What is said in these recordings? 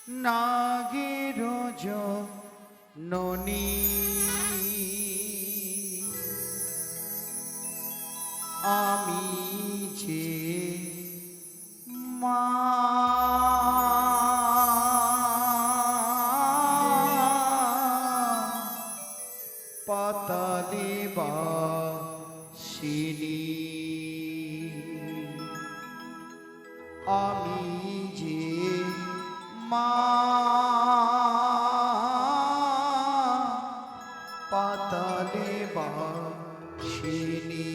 নাগের জননী আমি যে মা পাতালে বাসিনী আমি যে মা পাতালে বাসিনী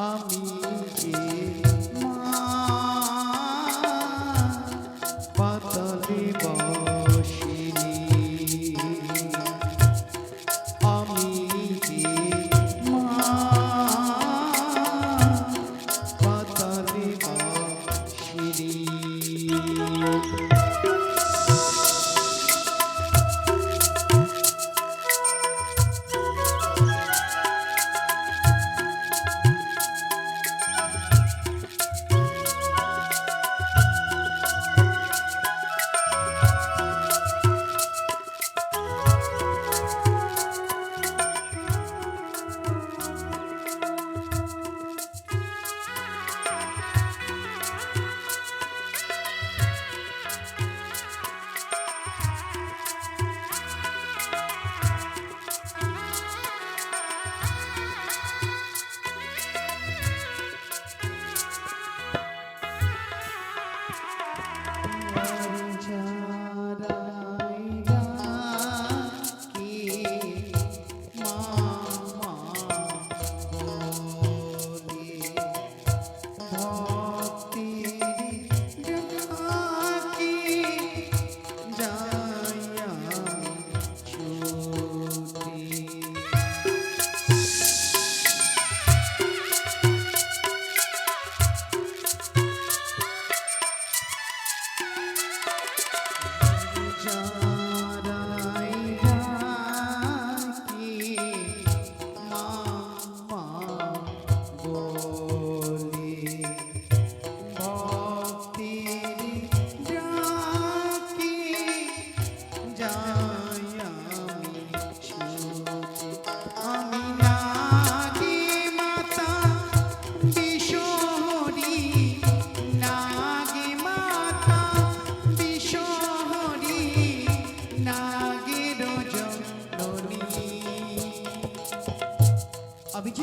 আমি যে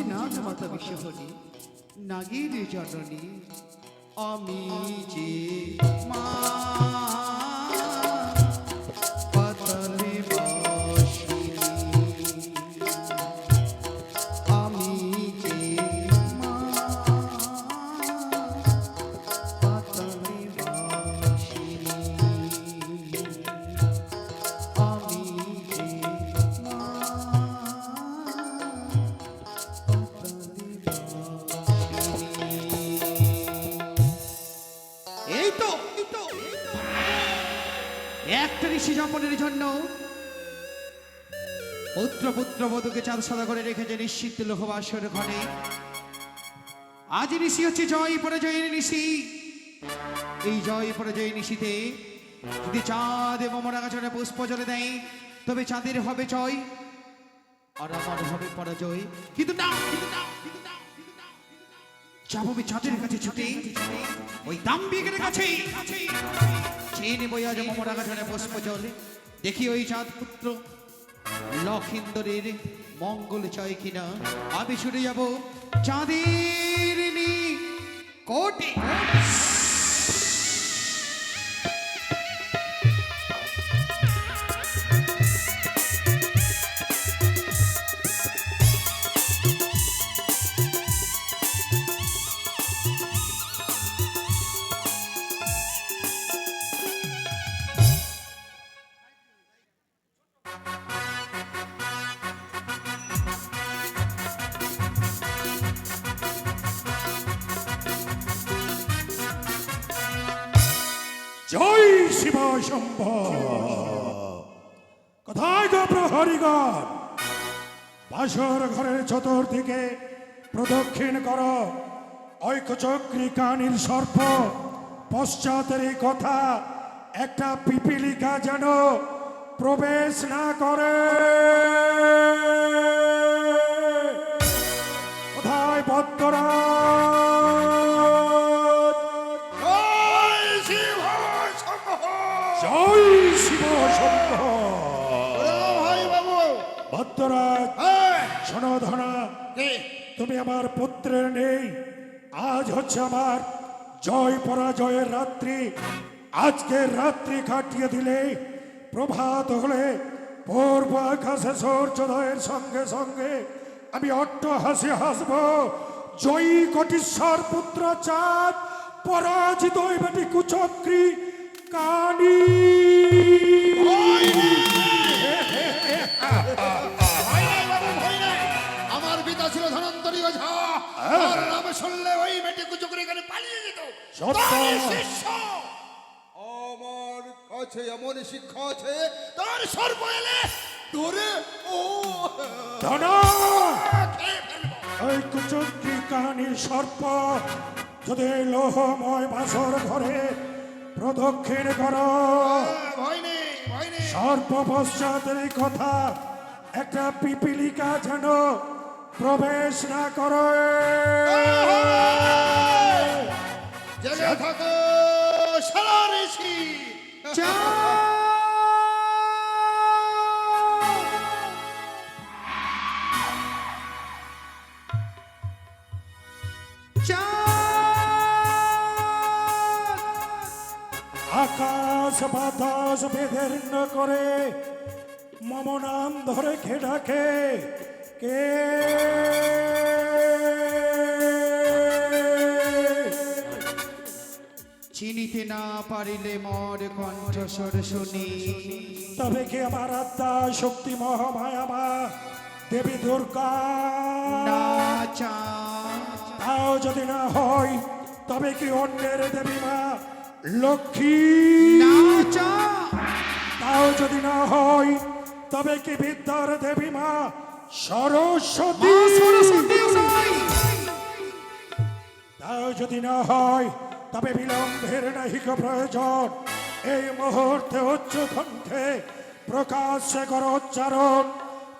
নাগ মাতা বিশ্বহরি নাগের জননী আমি যে মা পাতালে বাসিনী আমি যে মা পাতালে বাসিনী আমি যে মা একটা ঋষি যাপনের জন্য পুত্র বধূকে চাঁদ সাদা করে রেখেছে নিশ্চিত লোহবাসর ঘরে। আজ ঋষি হচ্ছে জয় পরাজয়ের ঋষি। এই জয় পরাজয় নিশীতে যদি চাঁদ এবং মরা গাছনে পুষ্প জলে দেয় তবে চাঁদের হবে জয় আর আমার হবে পরাজয়। কিন্তু না, যাবো আমি চাঁদের কাছে ছুটে, ওই দাম্ভিকের কাছে, চেয়ে নেবো আজ মমর আগাছানে পুষ্প জল। দেখি ওই চাঁদ পুত্র লক্ষিন্দরের মঙ্গল চাই কিনা। আমি ছুটে যাব চাঁদের কোটে। জয় শিব শম্ভ। কোথায় গো প্রহরীগণ? বাসর ঘরের চতুর্দিকে প্রদক্ষিণ কর। ঐক্যচক্রী কানির সর্প পশ্চাতের এই কথা একটা পিপিলিকা যেন প্রবেশ না করে। কোথায় বদ্ধরা? জয় শিব শম্ভ। ভদ্ররাজ শোনো ধনা, তুমি আমার পুত্রের নেই। আজ হচ্ছে আমার জয় পরাজয়ের রাত্রি। আজকের রাত্রি কাটিয়ে দিলে প্রভাত হলে পূর্ব আকাশে সূর্যোদয়ের সঙ্গে সঙ্গে আমি অট্ট হাসি হাসব। জয়ী কোটিশ্বর পুত্র চাঁদ, পরাজিত ওই বেটি কুচক্রী কানি। আমার পিতা ছিল ধনন্তরী ওঝা, আর নামে শুনলে ওই বেটি কুচুকুরি করে পালিয়ে যেত। তার শিষ্য আমার কাছে এমন শিক্ষা আছে, তার সর্ব এলে ধরে ও ধনা খেয়ে ফেলবো। ওই কুচক্রী কাহানির সর্প যদি এই লোহময় বাসর ঘরে প্রদক্ষিণ করো, ভয় নেই, ভয় নেই। সর্প পশ্চাতের এই কথা একটা পিপিলিকা যেন প্রবেশ না করে। জেগে থাকো সারা ঋষি। আকাশ বাতাস বেদীর্ণ করে মম নাম ধরে খে ডাকে কে? চিনিতে না পারিলে মর কণ্ঠস্বর শুনি। তবে কি আমার আত্মা শক্তি মহামায়া মা দেবী দুর্গা? না চাঁদ, তাও যদি না হয় তবে কি অন্যের দেবী মা লক্ষ্মী? না চাঁদ, তাও যদি না হয় তবে কি বিদ্যার দেবী মা সরস্বতী? মা সরস্বতীও নয়। তাও যদি না হয় তবে বিলম্বের নাহিক প্রয়োজন। এই মুহূর্তে উচ্চ কণ্ঠে প্রকাশ্যে করো উচ্চারণ,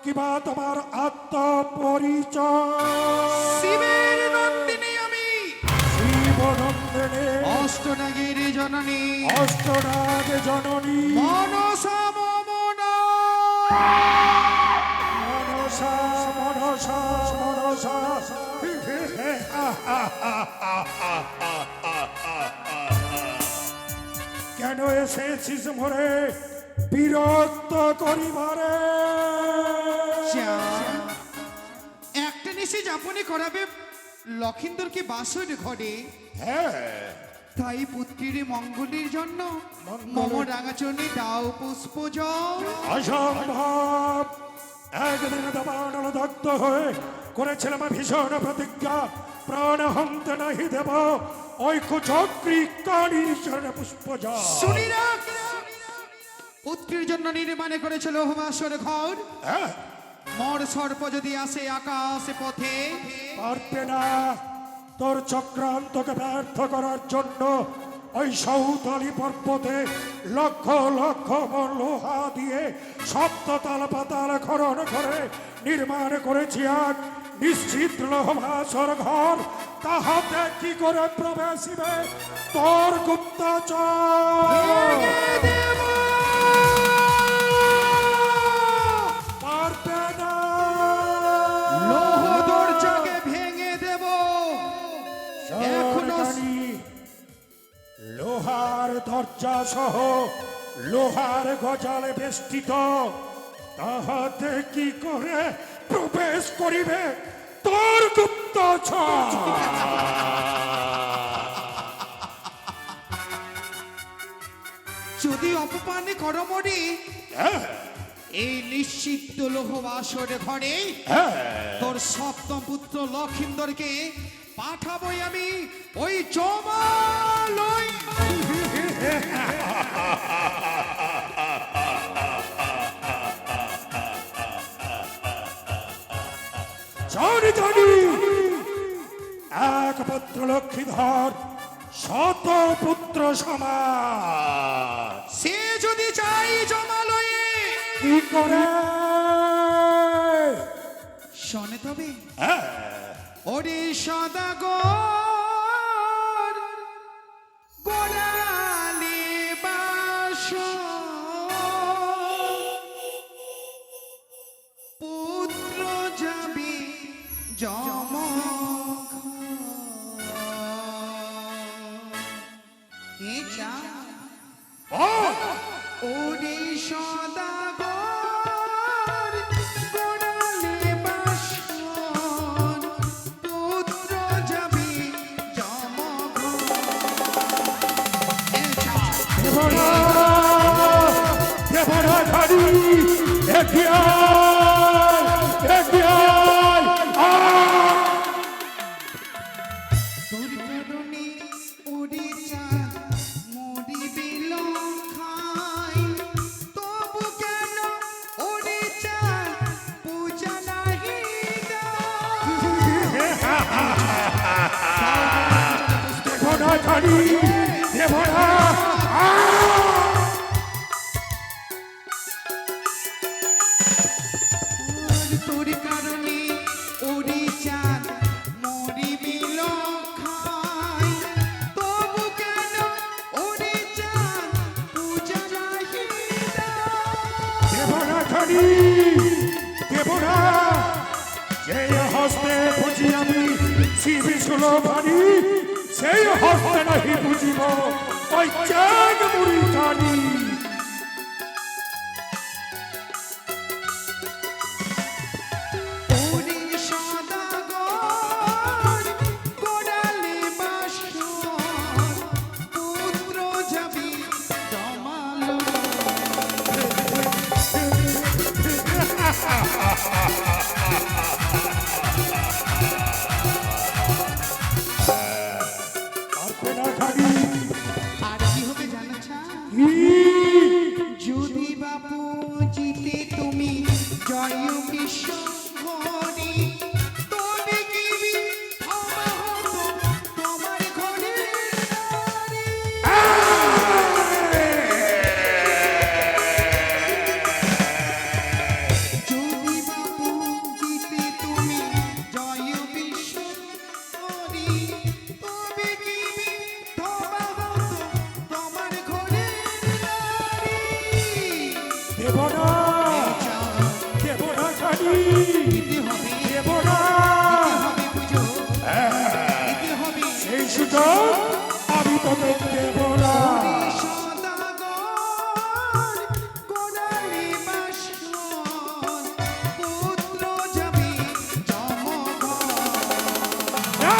কিবা তোমার আত্মপরিচয়। শিবের নন্দিনী আমি, শিবনন্দিনী অষ্টনাগের জননী, অষ্টনাগ জননী, মনসা মমনা। মনসা মনসা মনসা। কেন এসেছিস মোরে বিরক্ত করিবারে? চাঁদ, একটা নিশে যাপনে করাবে লক্ষিন্দরকে বাসর ঘরে। হ্যাঁ, তাই পুত্রীর মঙ্গলের জন্য মঙ্গলের- মম রাঙাচরণে দাও পুষ্প জল। অসম্ভব। একদিন দাবানল দগ্ধ হয়ে করেছিলাম ভীষণ প্রতিজ্ঞা, প্রাণ হন্তে নাহি দেব ওই কুচক্রী কানির চরণে পুষ্প জল। শুনি রাখ, পুত্রীর জন্য নির্মাণে করেছিল হোমাসর ঘর। হ্যাঁ, মর সর্প যদি আসে আকাশে পথে, পারবে না তোর চক্রান্তকে ব্যর্থ করার জন্য ওই সৌতালি পর্বতে লক্ষ লক্ষ মণ লোহা দিয়ে সপ্ততল পাতাল খনন করে নির্মাণ করেছি এক নিশ্চিত লোহভাসর ঘর। তাহাতে কি করে প্রবেশিবে তোর গুপ্তচর? পারবে না। লৌহ দরজাকে ভেঙে দেব। এখনো সরকারি লোহার দরজা সহ লোহার গজালে বেষ্টিত, তাহাতে কি করে প্রবেশ করিবে তোর গুপ্তচর? যদি অপমানে করমরি এই নিশ্চিত লৌহ বাসর ঘরে তোর সপ্তম পুত্র লক্ষিন্দরকে পাঠাবই আমি ওই জমালয়। জানি জানি এক পুত্র লক্ষ্মীধর শত পুত্র সমান। সে যদি চাই জমালয়ে কি করে শোনে তবে ওরে সদাগর গোড়ালি বাস পুত্র যাবি জম ওরে সদাগর গোড়ালি বাস পুত্র যাবি জম দেবরা দেবরা ধারি এগিয়ে এগিয়ে তোর করুণে উড়ে চাঁদ মরিবে লঙ্কায়, তবু কেন উড়ে চাঁদ পূজা নাহি দেবরা ধারি দেবরা তোর কারণে উড়ে চাঁদ মরিবে লঙ্কায়, তবু কেন উড়ে চাঁদ পূজা নাহি দেবরা ধারি দেবরা সেই হস্তে বুঝি আমি শিবি শুলো ভারি, সেই হস্তে নাহি বুঝিব ওই চাঁদ মুড়ি জানি। ওরে সদাগর গোড়ালি বাসর পুত্র যাবি জমালয়। পারবে না ধারি আর কি হবে জানো ছা? কি যদি বাপু জিতে তুমি জয় বিশ্ব ঘরে, তবে কি ক্ষমা হতো তোমার ঘরে নারী। যদি বাপু জিতে তুমি জয় বিশ্ব ঘরে, তবে কি ক্ষমা হতো তোমার ঘরে নারী। দেবরা দেবরা ধারি দিতে হবে দেবরা পুজো, দিতে হবে সেই সুযোগ আমি তোকে দেবরা। সদাগর গোড়ালি বাসর পুত্র যাবি জমঘর। না!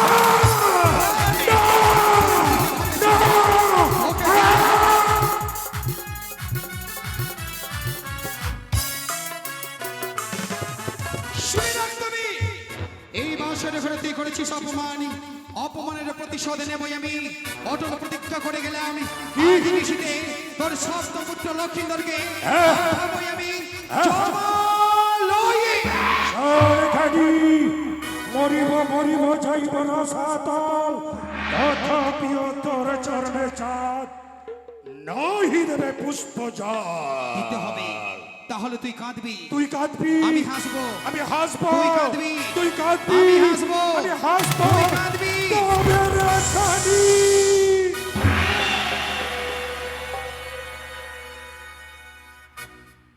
না! না! শুনে রাখ তুমি, এই বাসরে ঘরে তুই করেছিস অপমান, অপমানের প্রতিশোধ নেবই আমি। অটল প্রতিজ্ঞা করে গেলাম আজ নিশীথে তোর সপ্তম পুত্র লক্ষিন্দরকে পাঠাবই আমি জমালয়ে। সরকারি মরিব মরিব যাইব না সাতল তথাপিও তোর চরণে চাঁদ নহি দেবে পুষ্প দিতে হবে। জল। তাহলে তুই কাঁদবি, তুই কাঁদবি, আমি হাসবো। আমি হাসবো, তুই কাঁদবি, তুই কাঁদবি, আমি হাসবো। আমি হাসবো, তুই কাঁদবি। তবে রে কাঁদি।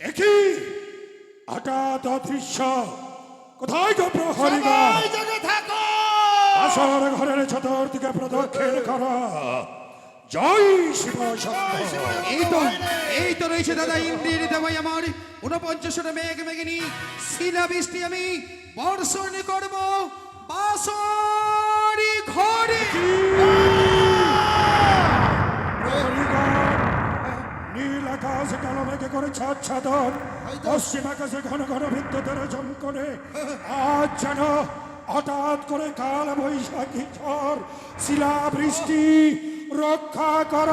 একই হঠাৎ অদৃশ্য কোথায় গো প্রহরীগণ? সবাই জেগে থাকো। আসর ঘরের চতুর্দিকে প্রদক্ষিণ কর। জয় শিব শম্ভো। এই তো রয়েছে দাদা ইন্দ্রের দেবাই আমার 49 মেঘ মেঘিনী শিলাবৃষ্টি আমি বর্ষণ করব বাসরি ঘরে। প্রহরীগণ, নীল আকাশ কালো মেঘে করেছে আচ্ছাদন, পশ্চিম আকাশে ঘন ঘন বিদ্যুতের চমকনে আজ যেন হঠাৎ করে কাল বৈশাখী ঝড় শিলাবৃষ্টি রক্ষা কর।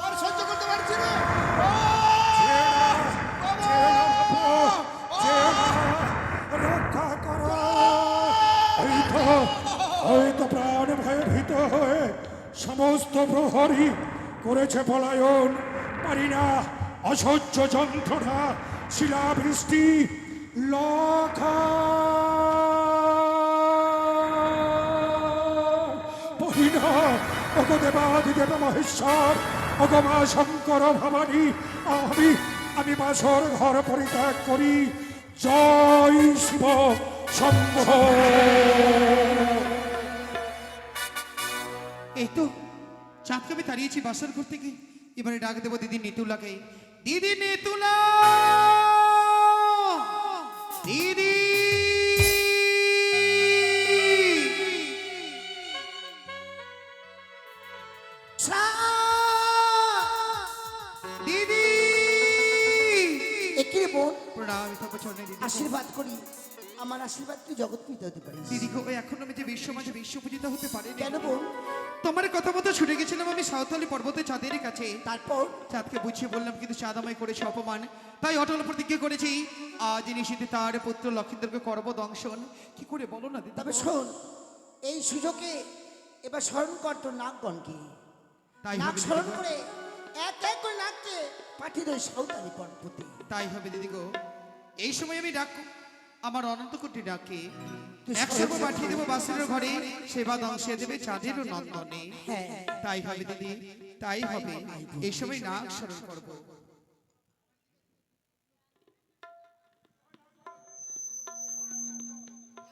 আর সহ্য করতে পারছি না। রক্ষা কর। ওই তো প্রাণ ভয়ে ভীত হয়ে সমস্ত প্রহরী করেছে পলায়ন। পারি না, অসহ্য যন্ত্রণা, শিলাবৃষ্টি লক্ষ পরিণ। ওগো দেবাদিদেব মহেশ্বর, ওগো মা শঙ্কর ভবানী, আমি বাসর ঘর পরিত্যাগ করি। জয় শিব শম্ভো। এই তো চাঁদকে আমি তাড়িয়েছি বাসার ঘর থেকে। এবারে ডাক দেবো দিদি নেতুলাকে। দিদি নেতুলা, দিদি দিদি। একিরে বোন, প্রণাম তবে চলে দিদি। আশীর্বাদ করি। আমার আশীর্বাদ তুই জগৎ পিতা হতে পারিস। দিদি গো, এখন আমি যে বিশ্ব মাঝে বিশ্ব পূজিত হতে পারিনি। কেন বোন? তোমার কথা মতো ছুটে গেছিলাম আমি সাঁওতালি পর্বতে চাঁদের কাছে। তারপর চাঁদকে বুঝিয়ে বললাম, কিন্তু চাঁদ আমায় করেছে অপমান। তাই অটল প্রতিজ্ঞা করেছি আজ নিশীথে তার পুত্র লক্ষিন্দরকে করব দংশন। কি করে বলো না দিদি? তবে শোন, এই সুযোগে এবার স্মরণ কর তোর নাগগণকে। তাই নাক হবে স্মরণ দিদি গো। করে এক এক করে নাককে পাঠিয়ে দেয় সাঁওতালি পর্বতে। তাই হবে দিদি গো। এই সময় আমি ডাক আমার অনন্ত কোটি ডাকে তুই একসঙ্গে স্মরণ পাঠিয়ে দেবো বাসের ঘরে, সেবা দংশে দেবে চাঁদের নন্দনে। হ্যাঁ, তাই হবে দিদি, তাই হবে। এই সময় নাক স্মরণ করবো।